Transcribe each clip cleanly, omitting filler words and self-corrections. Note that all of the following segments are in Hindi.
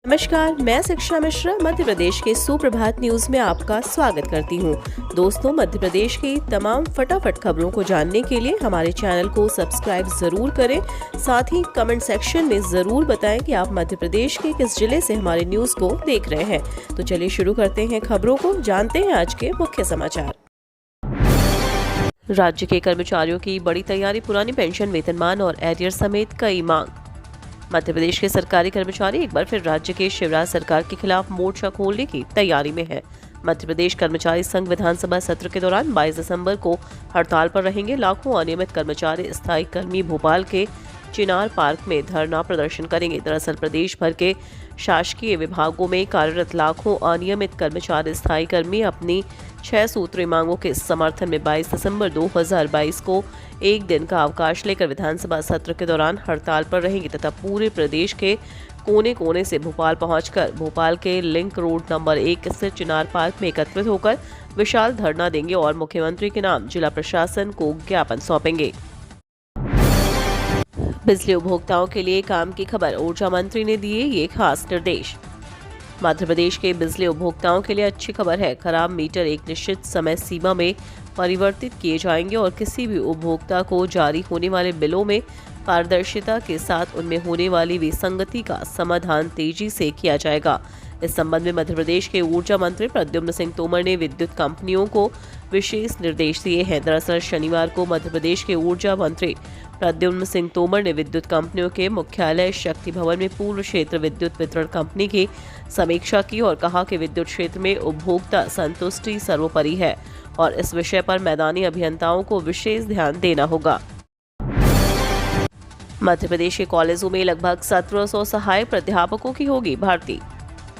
नमस्कार, मैं शिक्षा मिश्रा मध्य प्रदेश के सुप्रभात न्यूज में आपका स्वागत करती हूँ। दोस्तों, मध्य प्रदेश की तमाम फटाफट खबरों को जानने के लिए हमारे चैनल को सब्सक्राइब जरूर करें। साथ ही कमेंट सेक्शन में जरूर बताएं कि आप मध्य प्रदेश के किस जिले से हमारे न्यूज को देख रहे हैं। तो चलिए शुरू करते हैं खबरों को, जानते हैं आज के मुख्य समाचार। राज्य के कर्मचारियों की बड़ी तैयारी, पुरानी पेंशन, वेतनमान और एरियर समेत कई मांग। मध्य प्रदेश के सरकारी कर्मचारी एक बार फिर राज्य के शिवराज सरकार के खिलाफ मोर्चा खोलने की तैयारी में है। मध्य प्रदेश कर्मचारी संघ विधानसभा सत्र के दौरान 22 दिसंबर को हड़ताल पर रहेंगे। लाखों अनियमित कर्मचारी स्थायी कर्मी भोपाल के चिनार पार्क में धरना प्रदर्शन करेंगे। दरअसल प्रदेश भर के शासकीय विभागों में कार्यरत लाखों अनियमित कर्मचारी स्थायी कर्मी अपनी 6 सूत्रीय मांगों के समर्थन में 22 दिसंबर 2022 को एक दिन का अवकाश लेकर विधानसभा सत्र के दौरान हड़ताल पर रहेंगे तथा पूरे प्रदेश के कोने कोने से भोपाल पहुंचकर भोपाल के लिंक रोड नंबर 1 स्थित चिनार पार्क में एकत्रित होकर विशाल धरना देंगे और मुख्यमंत्री के नाम जिला प्रशासन को ज्ञापन सौंपेंगे। बिजली उपभोक्ताओं के लिए काम की खबर, ऊर्जा मंत्री ने दिए ये खास निर्देश। मध्य प्रदेश के बिजली उपभोक्ताओं के लिए अच्छी खबर है। खराब मीटर एक निश्चित समय सीमा में परिवर्तित किए जाएंगे और किसी भी उपभोक्ता को जारी होने वाले बिलों में पारदर्शिता के साथ उनमें होने वाली विसंगति का समाधान तेजी से किया जाएगा। इस संबंध में मध्य प्रदेश के ऊर्जा मंत्री प्रद्युम्न सिंह तोमर ने विद्युत कंपनियों को विशेष निर्देश दिए हैं। दरअसल शनिवार को मध्य प्रदेश के ऊर्जा मंत्री प्रद्युम्न सिंह तोमर ने विद्युत कंपनियों के मुख्यालय शक्ति भवन में पूर्व क्षेत्र विद्युत वितरण कंपनी की समीक्षा की और कहा कि विद्युत क्षेत्र में उपभोक्ता संतुष्टि सर्वोपरि है और इस विषय पर मैदानी अभियंताओं को विशेष ध्यान देना होगा। मध्य प्रदेश के कॉलेजों में लगभग 1700 सहायक प्राध्यापकों की होगी भर्ती।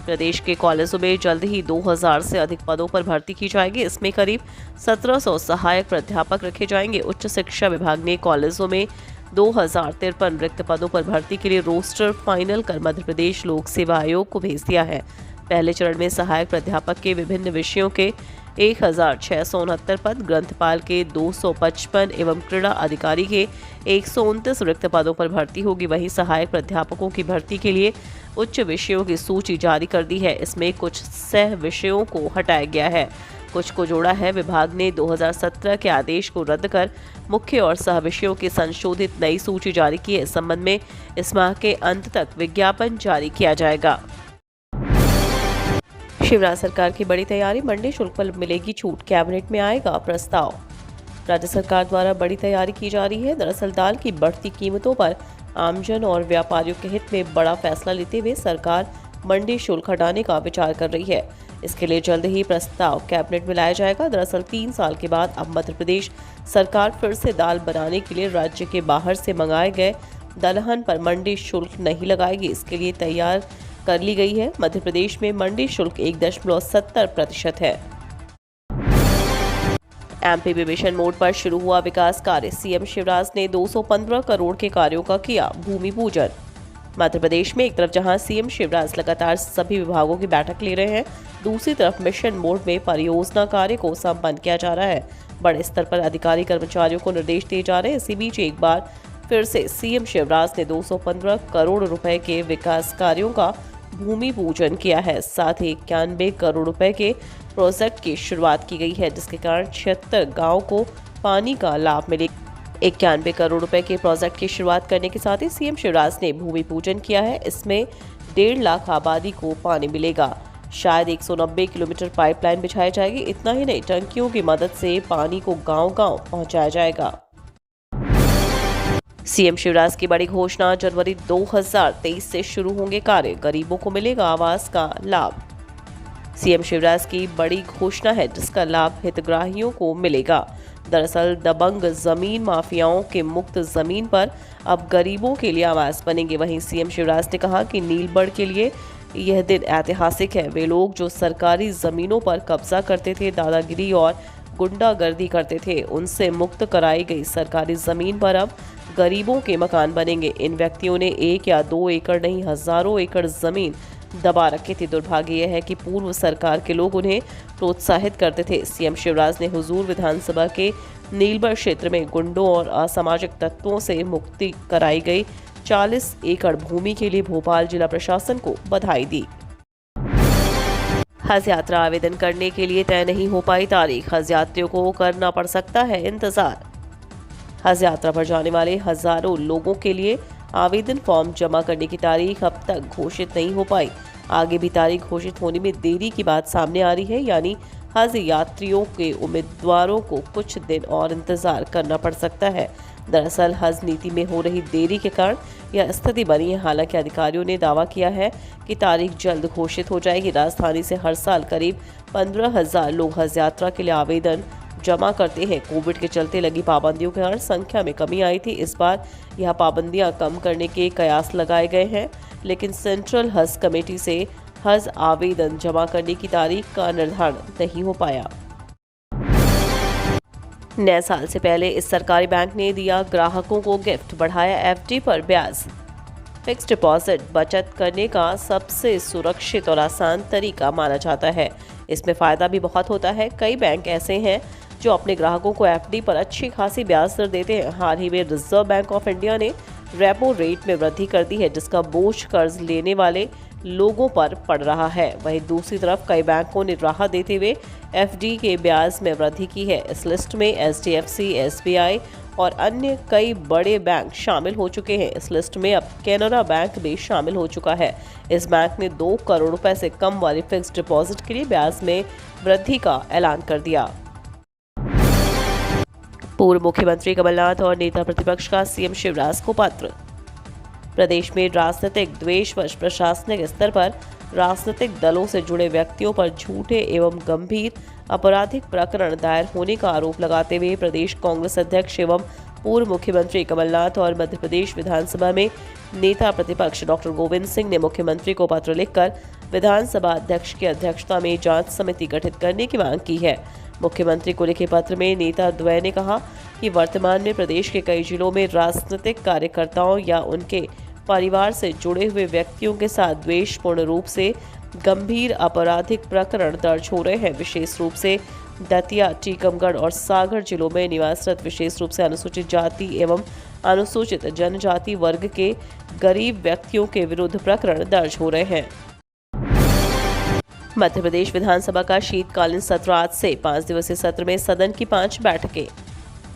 प्रदेश के कॉलेजों में जल्द ही 2000 से अधिक पदों पर भर्ती की जाएगी। इसमें करीब 1700 सहायक प्राध्यापक रखे जाएंगे। उच्च शिक्षा विभाग ने कॉलेजों में 2053 रिक्त पदों पर भर्ती के लिए रोस्टर फाइनल कर मध्य प्रदेश लोक सेवा आयोग को भेज दिया है। पहले चरण में सहायक प्राध्यापक के विभिन्न विषयों के 1669 पद, ग्रंथपाल के 255 एवं क्रीड़ा अधिकारी के 129 रिक्त पदों पर भर्ती होगी। वहीं सहायक प्राध्यापकों की भर्ती के लिए उच्च विषयों की सूची जारी कर दी है। इसमें कुछ सह विषयों को हटाया गया है, कुछ को जोड़ा है। विभाग ने 2017 के आदेश को रद्द कर मुख्य और सह विषयों की संशोधित नई सूची जारी की है। इस संबंध में इस माह के अंत तक विज्ञापन जारी किया जाएगा। शिवराज सरकार की बड़ी तैयारी, मंडी शुल्क पर मिलेगी छूट, कैबिनेट में आएगा प्रस्ताव। राज्य सरकार द्वारा बड़ी तैयारी की जा रही है। दरअसल दाल की बढ़ती कीमतों पर आमजन और व्यापारियों के हित में बड़ा फैसला लेते हुए सरकार मंडी शुल्क हटाने का विचार कर रही है। इसके लिए जल्द ही प्रस्ताव कैबिनेट में लाया जाएगा। दरअसल 3 साल के बाद अब मध्य प्रदेश सरकार फिर से दाल बनाने के लिए राज्य के बाहर से मंगाए गए दलहन पर मंडी शुल्क नहीं लगाएगी। इसके लिए तैयार कर ली गई है। मध्य प्रदेश में मंडी शुल्क 1.70% है। एमपी में मिशन मोड पर शुरू हुआ विकास कार्य, सीएम शिवराज ने 215 करोड़ के कार्यों का किया भूमि पूजन। मध्य प्रदेश में एक तरफ जहां सीएम शिवराज लगातार सभी विभागों की बैठक ले रहे हैं, दूसरी तरफ मिशन मोड में परियोजना कार्य को संपन्न किया जा रहा है। बड़े स्तर पर अधिकारी कर्मचारियों को निर्देश दिए जा रहे हैं। इसी बीच एक बार फिर से सीएम शिवराज ने 215 करोड़ रुपए के विकास कार्यों का भूमि पूजन किया है। साथ ही 91 करोड़ रुपए के प्रोजेक्ट की शुरुआत की गई है, जिसके कारण 76 गाँव को पानी का लाभ मिले। 91 करोड़ रुपए के प्रोजेक्ट की शुरुआत करने के साथ ही सीएम शिवराज ने भूमि पूजन किया है। इसमें 1.5 लाख आबादी को पानी मिलेगा। शायद 190 किलोमीटर पाइपलाइन बिछाई जाएगी। इतना ही नहीं, टंकियों की मदद से पानी को गांव-गांव पहुंचाया जाएगा। सीएम शिवराज की बड़ी घोषणा, जनवरी 2023 से शुरू होंगे कार्य, गरीबों को मिलेगा आवास का लाभ। सीएम शिवराज की बड़ी घोषणा है जिसका लाभ हितग्राहियों को मिलेगा। दरअसल दबंग जमीन माफियाओं के मुक्त जमीन पर अब गरीबों के लिए आवास बनेंगे। वहीं सीएम शिवराज ने कहा कि नीलबढ़ के लिए यह दिन ऐतिहासिक है। वे लोग जो सरकारी जमीनों पर कब्जा करते थे, दादागिरी और गुंडागर्दी करते थे, उनसे मुक्त कराई गई सरकारी जमीन पर अब गरीबों के मकान बनेंगे। इन व्यक्तियों ने 1 या 2 एकड़ नहीं, हजारों एकड़ जमीन दबा रखी थी। दुर्भाग्य यह है कि पूर्व सरकार के लोग उन्हें प्रोत्साहित करते थे। सीएम शिवराज ने हुजूर विधानसभा के नीलबढ़ क्षेत्र में गुंडों और असामाजिक तत्वों से मुक्ति कराई गई 40 एकड़ भूमि के लिए भोपाल जिला प्रशासन को बधाई दी। हज यात्रा आवेदन करने के लिए तय नहीं हो पाई तारीख, हज यात्रियों को करना पड़ सकता है इंतजार। हज यात्रा पर जाने वाले हजारों लोगों के लिए आवेदन फॉर्म जमा करने की तारीख अब तक घोषित नहीं हो पाई। आगे भी तारीख घोषित होने में देरी की बात सामने आ रही है, यानी हज यात्रियों के उम्मीदवारों को कुछ दिन और इंतजार करना पड़ सकता है। दरअसल हज नीति में हो रही देरी के कारण यह स्थिति बनी है। हालांकि अधिकारियों ने दावा किया है कि तारीख जल्द घोषित हो जाएगी। राजधानी से हर साल करीब 15,000 लोग हज यात्रा के लिए आवेदन जमा करते हैं। कोविड के चलते लगी पाबंदियों के कारण संख्या में कमी आई थी। इस बार यह पाबंदियां कम करने के कयास लगाए गए हैं, लेकिन सेंट्रल हज कमेटी से हज आवेदन जमा करने की तारीख का निर्धारण नहीं हो पाया। नए साल से पहले इस सरकारी बैंक ने दिया ग्राहकों को गिफ्ट, बढ़ाया एफडी पर ब्याज। फिक्स्ड डिपॉजिट बचत करने का सबसे सुरक्षित और आसान तरीका माना जाता है। इसमें फ़ायदा भी बहुत होता है। कई बैंक ऐसे हैं जो अपने ग्राहकों को एफडी पर अच्छी खासी ब्याज दर देते हैं। हाल ही में रिजर्व बैंक ऑफ इंडिया ने रेपो रेट में वृद्धि कर दी है, जिसका बोझ कर्ज लेने वाले लोगों पर पड़ रहा है। वहीं दूसरी तरफ कई बैंकों ने राहत देते हुए एफडी के ब्याज में वृद्धि की है। इस लिस्ट में एचडीएफसी, एसबीआई और अन्य कई बड़े बैंक शामिल हो चुके हैं। इस लिस्ट में अब कैनरा बैंक भी शामिल हो चुका है। इस बैंक ने 2 करोड़ रुपए से कम वाली फिक्स्ड डिपॉजिट के लिए ब्याज में वृद्धि का ऐलान कर दिया। पूर्व मुख्यमंत्री कमलनाथ और नेता प्रतिपक्ष का सीएम शिवराज को पत्र। प्रदेश में राजनीतिक द्वेषवश प्रशासनिक स्तर पर राजनीतिक दलों से जुड़े व्यक्तियों पर झूठे एवं गंभीर आपराधिक प्रकरण दायर होने का आरोप लगाते हुए प्रदेश कांग्रेस अध्यक्ष एवं पूर्व मुख्यमंत्री कमलनाथ और मध्य प्रदेश विधानसभा में नेता प्रतिपक्ष डॉक्टर गोविंद सिंह ने मुख्यमंत्री को पत्र लिखकर विधानसभा अध्यक्ष की अध्यक्षता में जांच समिति गठित करने की मांग की है। मुख्यमंत्री को लिखे पत्र में नेता द्वय ने कहा कि वर्तमान में प्रदेश के कई जिलों में राजनीतिक कार्यकर्ताओं या उनके परिवार से जुड़े हुए व्यक्तियों के साथ द्वेषपूर्ण रूप से गंभीर आपराधिक प्रकरण दर्ज हो रहे हैं। विशेष रूप से दतिया, टीकमगढ़ और सागर जिलों में निवासरत विशेष रूप से अनुसूचित जाति एवं अनुसूचित जनजाति वर्ग के गरीब व्यक्तियों के विरुद्ध प्रकरण दर्ज हो रहे हैं। मध्य प्रदेश विधानसभा का शीतकालीन सत्र आज से 5 दिवसीय सत्र में सदन की 5 बैठकें।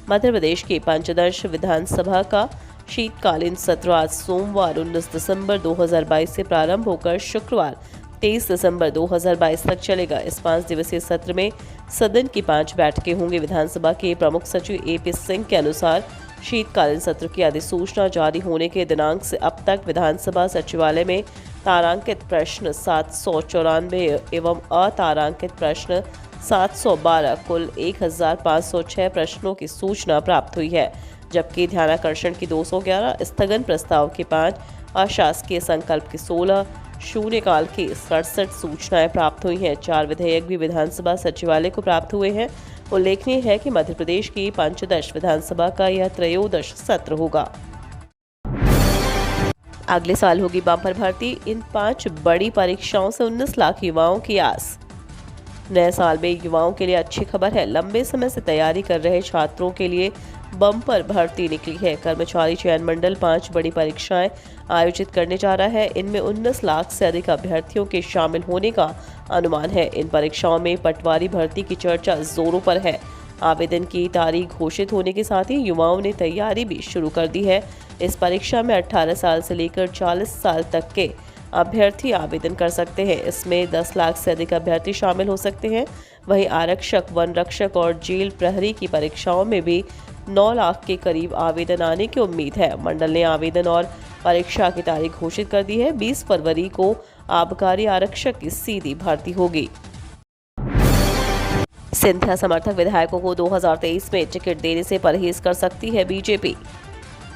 मध्य प्रदेश की पंचदश विधानसभा का शीतकालीन सत्र आज सोमवार 19 दिसंबर 2022 से प्रारंभ होकर शुक्रवार 23 दिसंबर 2022 तक चलेगा। इस 5 दिवसीय सत्र में सदन की 5 बैठकें होंगी। विधानसभा के प्रमुख सचिव एपी सिंह के अनुसार शीतकालीन सत्र की अधिसूचना जारी होने के दिनांक से अब तक विधानसभा सचिवालय में तारांकित प्रश्न 794 एवं अतारांकित प्रश्न 712 कुल 1506 प्रश्नों की सूचना प्राप्त हुई है, जबकि ध्यानाकर्षण की 211, स्थगन प्रस्ताव की 5, अशासकीय संकल्प की 16, शून्यकाल की 67 सूचनाएं प्राप्त हुई हैं। 4 विधेयक भी विधानसभा सचिवालय को प्राप्त हुए हैं। उल्लेखनीय है कि मध्य प्रदेश की पंचदश विधानसभा का यह त्रयोदश सत्र होगा। अगले साल होगी बम्पर भर्ती, इन 5 बड़ी परीक्षाओं से 19 लाख युवाओं की आस। नए साल में युवाओं के लिए अच्छी खबर है। लंबे समय से तैयारी कर रहे छात्रों के लिए बम्पर भर्ती निकली है। कर्मचारी चयन मंडल 5 बड़ी परीक्षाएं आयोजित करने जा रहा है। इनमें 19 लाख से अधिक अभ्यर्थियों के शामिल होने का अनुमान है। इन परीक्षाओं में पटवारी भर्ती की चर्चा जोरों पर है। आवेदन की तारीख घोषित होने के साथ ही युवाओं ने तैयारी भी शुरू कर दी है। इस परीक्षा में 18 साल से लेकर 40 साल तक के अभ्यर्थी आवेदन कर सकते हैं। इसमें 10 लाख से अधिक अभ्यर्थी शामिल हो सकते हैं। वहीं आरक्षक, वन रक्षक और जेल प्रहरी की परीक्षाओं में भी 9 लाख के करीब आवेदन आने की उम्मीद है। मंडल ने आवेदन और परीक्षा की तारीख घोषित कर दी है। 20 फरवरी को आबकारी आरक्षक की सीधी भर्ती होगी। सिंधिया समर्थक विधायकों को 2023 में टिकट देने से परहेज कर सकती है बीजेपी।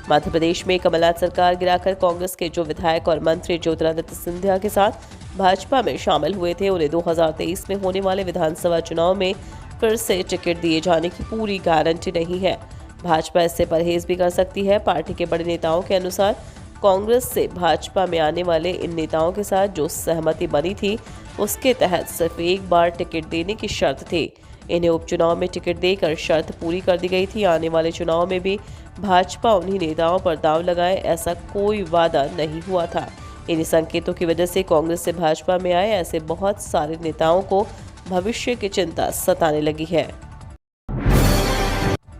मध्य प्रदेश में कमलनाथ सरकार गिराकर कांग्रेस के जो विधायक और मंत्री ज्योतिरादित्य सिंधिया के साथ भाजपा में शामिल हुए थे, उन्हें 2023 में होने वाले विधानसभा चुनाव में फिर से टिकट दिए जाने की पूरी गारंटी नहीं है। भाजपा इससे परहेज भी कर सकती है। पार्टी के बड़े नेताओं के अनुसार कांग्रेस से भाजपा में आने वाले इन नेताओं के साथ जो सहमति बनी थी, उसके तहत सिर्फ एक बार टिकट देने की शर्त थी। इन्हें उपचुनाव में टिकट देकर शर्त पूरी कर दी गई थी। आने वाले चुनाव में भी भाजपा उन्हीं नेताओं पर दांव लगाए, ऐसा कोई वादा नहीं हुआ था। इन्हीं संकेतों की वजह से कांग्रेस से भाजपा में आए ऐसे बहुत सारे नेताओं को भविष्य की चिंता सताने लगी है।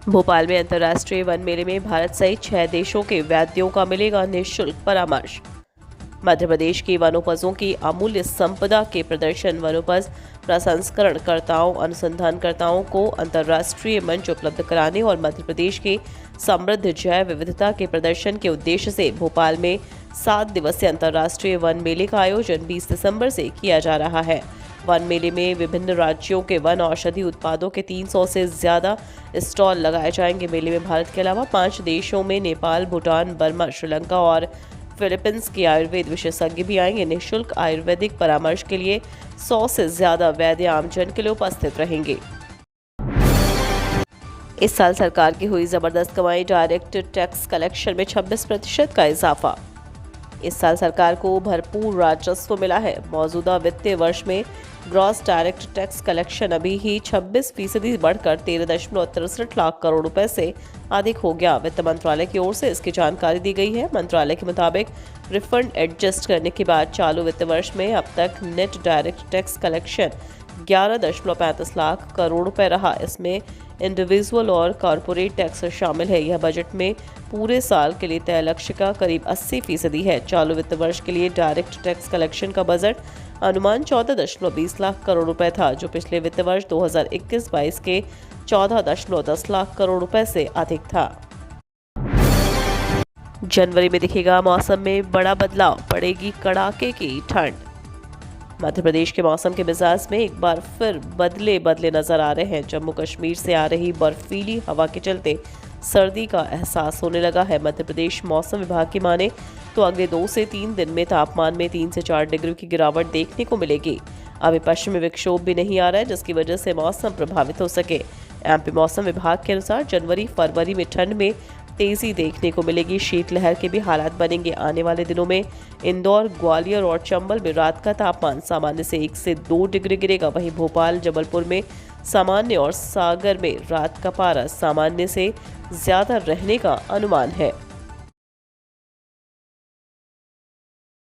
भोपाल में अंतर्राष्ट्रीय वन मेले में भारत सहित 6 देशों के वैद्यों का मिलेगा निःशुल्क परामर्श। मध्य प्रदेश की वनोपजों की अमूल्य संपदा के प्रदर्शन, वनोपज प्रसंस्करणकर्ताओं, अनुसंधानकर्ताओं को अंतर्राष्ट्रीय मंच उपलब्ध कराने और मध्य प्रदेश के समृद्ध जैव विविधता के प्रदर्शन के उद्देश्य से भोपाल में 7 दिवसीय अंतर्राष्ट्रीय वन मेले का आयोजन 20 दिसंबर से किया जा रहा है। वन मेले में विभिन्न राज्यों के वन औषधि उत्पादों के 300 से ज्यादा स्टॉल लगाए जाएंगे। मेले में भारत के अलावा 5 देशों में नेपाल, भूटान, बर्मा, श्रीलंका और फिलीपींस के आयुर्वेद विशेषज्ञ भी आएंगे। निःशुल्क आयुर्वेदिक परामर्श के लिए 100 से ज्यादा वैद्य आमजन के लिए उपस्थित रहेंगे। इस साल सरकार की हुई जबरदस्त कमाई, डायरेक्ट टैक्स कलेक्शन में 26% का इजाफा। इस साल सरकार को भरपूर राजस्व मिला है। मौजूदा वित्तीय वर्ष में ग्रॉस डायरेक्ट टैक्स कलेक्शन अभी ही 26% बढ़कर 13.63 लाख करोड़ रुपए से अधिक हो गया। वित्त मंत्रालय की ओर से इसकी जानकारी दी गई है। मंत्रालय के मुताबिक रिफंड एडजस्ट करने के बाद चालू वित्त वर्ष में अब तक net direct tax collection 11.35 lakh crore रुपए रहा। इसमें इंडिविजुअल और कॉरपोरेट टैक्स शामिल है। यह बजट में पूरे साल के लिए तय लक्ष्य का करीब 80% है। चालू वित्त वर्ष के लिए डायरेक्ट टैक्स कलेक्शन का बजट अनुमान 14.20 लाख करोड़ रुपए था, जो पिछले वित्त वर्ष 2021-22 के 14.10 लाख करोड़ रुपए से अधिक था। जनवरी में दिखेगा मौसम में बड़ा बदलाव, पड़ेगी कड़ाके की ठंड। मध्य प्रदेश के मौसम के मिजाज में एक बार फिर बदले नजर आ रहे हैं। जम्मू कश्मीर से आ रही बर्फीली हवा के चलते सर्दी का एहसास होने लगा है। मध्य प्रदेश मौसम विभाग की माने तो अगले 2 से 3 दिन में तापमान में 3 से 4 डिग्री की गिरावट देखने को मिलेगी। अभी पश्चिमी विक्षोभ भी नहीं आ रहा है, जिसकी वजह से मौसम प्रभावित हो सके। एमपी मौसम विभाग के अनुसार जनवरी फरवरी में ठंड में तेजी देखने को मिलेगी। शीतलहर के भी हालात बनेंगे। आने वाले दिनों में इंदौर, ग्वालियर और चंबल में रात का तापमान सामान्य से 1 से 2 डिग्री गिरेगा। वहीं भोपाल, जबलपुर में सामान्य और सागर में रात का पारा सामान्य से ज्यादा रहने का अनुमान है।